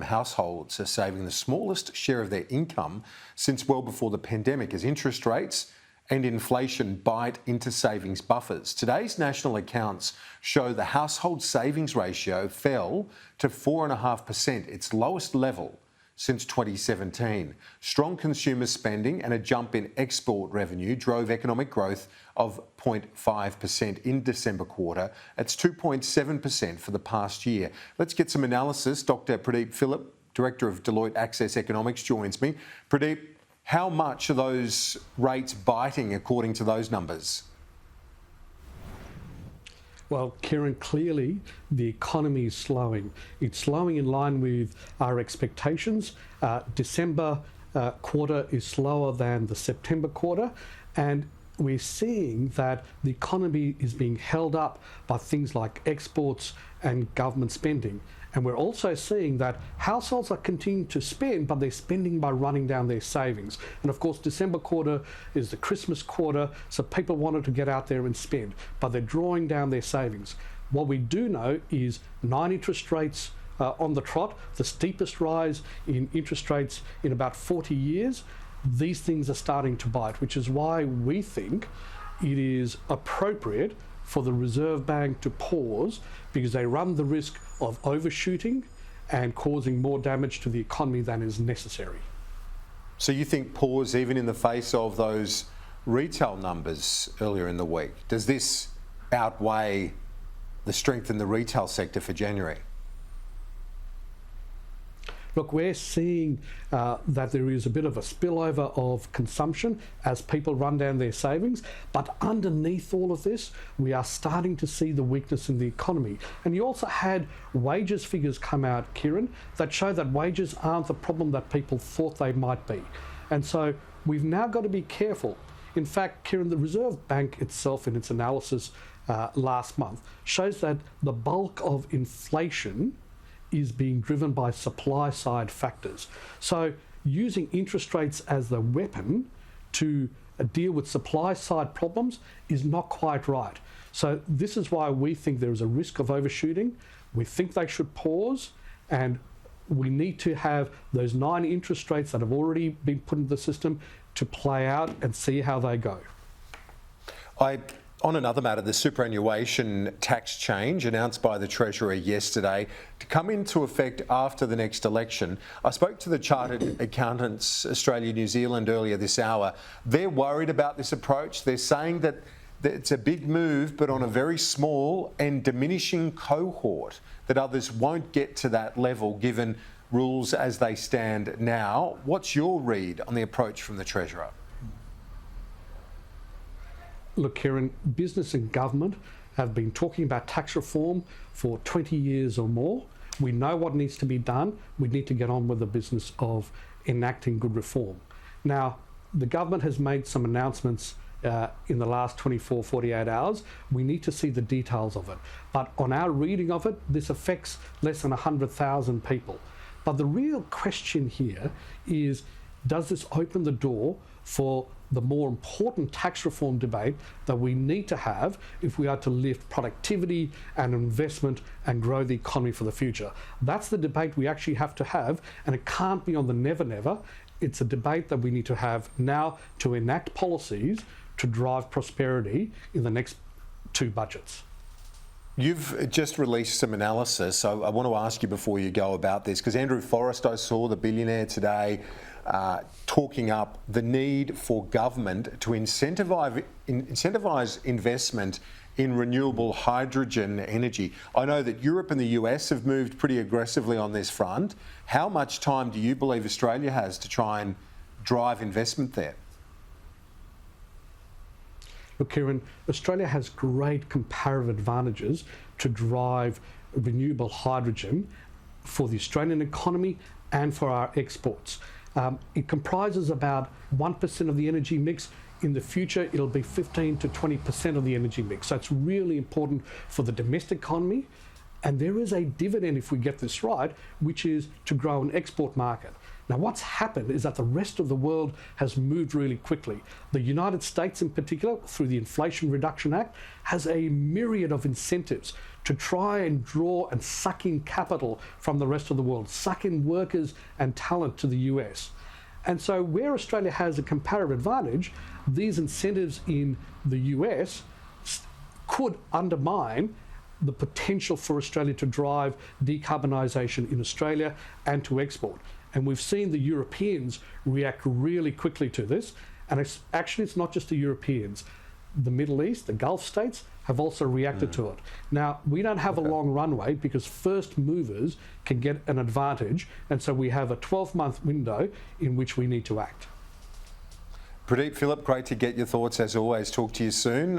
Households are saving the smallest share of their income since well before the pandemic as interest rates and inflation bite into savings buffers. Today's national accounts show the household savings ratio fell to 4.5%, its lowest level since 2017. Strong consumer spending and a jump in export revenue drove economic growth of 0.5% in December quarter. It's 2.7% for the past year. Let's get some analysis. Dr. Pradeep Philip, Director of Deloitte Access Economics, joins me. Pradeep, how much are those rates biting according to those numbers? Well, Kieran, clearly the economy is slowing. It's slowing in line with our expectations. December quarter is slower than the September quarter, and we're seeing that the economy is being held up by things like exports and government spending. And we're also seeing that households are continuing to spend, but they're spending by running down their savings. And of course, December quarter is the Christmas quarter, so people wanted to get out there and spend, but they're drawing down their savings. What we do know is 9 interest rates on the trot, the steepest rise in interest rates in about 40 years. These things are starting to bite, which is why we think it is appropriate for the Reserve Bank to pause, because they run the risk of overshooting and causing more damage to the economy than is necessary. So you think pause even in the face of those retail numbers earlier in the week? Does this outweigh the strength in the retail sector for January? Look, we're seeing that there is a bit of a spillover of consumption as people run down their savings, but underneath all of this, we are starting to see the weakness in the economy. And you also had wages figures come out, Kieran, that show that wages aren't the problem that people thought they might be. And so we've now got to be careful. In fact, Kieran, the Reserve Bank itself in its analysis last month shows that the bulk of inflation is being driven by supply side factors. So using interest rates as the weapon to deal with supply side problems is not quite right. So this is why we think there is a risk of overshooting. We think they should pause, and we need to have those 9 interest rates that have already been put into the system to play out and see how they go. On another matter, the superannuation tax change announced by the Treasurer yesterday to come into effect after the next election. I spoke to the Chartered Accountants Australia New Zealand earlier this hour. They're worried about this approach. They're saying that it's a big move, but on a very small and diminishing cohort, that others won't get to that level given rules as they stand now. What's your read on the approach from the Treasurer? Look, Kieran, business and government have been talking about tax reform for 20 years or more. We know what needs to be done. We need to get on with the business of enacting good reform. Now, the government has made some announcements in the last 24, 48 hours. We need to see the details of it. But on our reading of it, this affects less than 100,000 people. But the real question here is, does this open the door for the more important tax reform debate that we need to have if we are to lift productivity and investment and grow the economy for the future? That's the debate we actually have to have, and it can't be on the never. It's a debate that we need to have now to enact policies to drive prosperity in the next 2 budgets. You've just released some analysis, so I want to ask you before you go about this, because Andrew Forrest, I saw, the billionaire today, talking up the need for government to incentivise investment in renewable hydrogen energy. I know that Europe and the US have moved pretty aggressively on this front. How much time do you believe Australia has to try and drive investment there? Look, Kieran, Australia has great comparative advantages to drive renewable hydrogen for the Australian economy and for our exports. It comprises about 1% of the energy mix. In the future, it'll be 15 to 20% of the energy mix. So it's really important for the domestic economy And there is a dividend, if we get this right, which is to grow an export market. Now, what's happened is that the rest of the world has moved really quickly. The United States in particular, through the Inflation Reduction Act, has a myriad of incentives to try and draw and suck in capital from the rest of the world, suck in workers and talent to the US. And so where Australia has a comparative advantage, these incentives in the US could undermine the potential for Australia to drive decarbonisation in Australia and to export. And we've seen the Europeans react really quickly to this. And it's not just the Europeans. The Middle East, the Gulf states, have also reacted to it. Now, we don't have a long runway because first movers can get an advantage. And so we have a 12-month window in which we need to act. Pradeep, Philip, great to get your thoughts as always. Talk to you soon.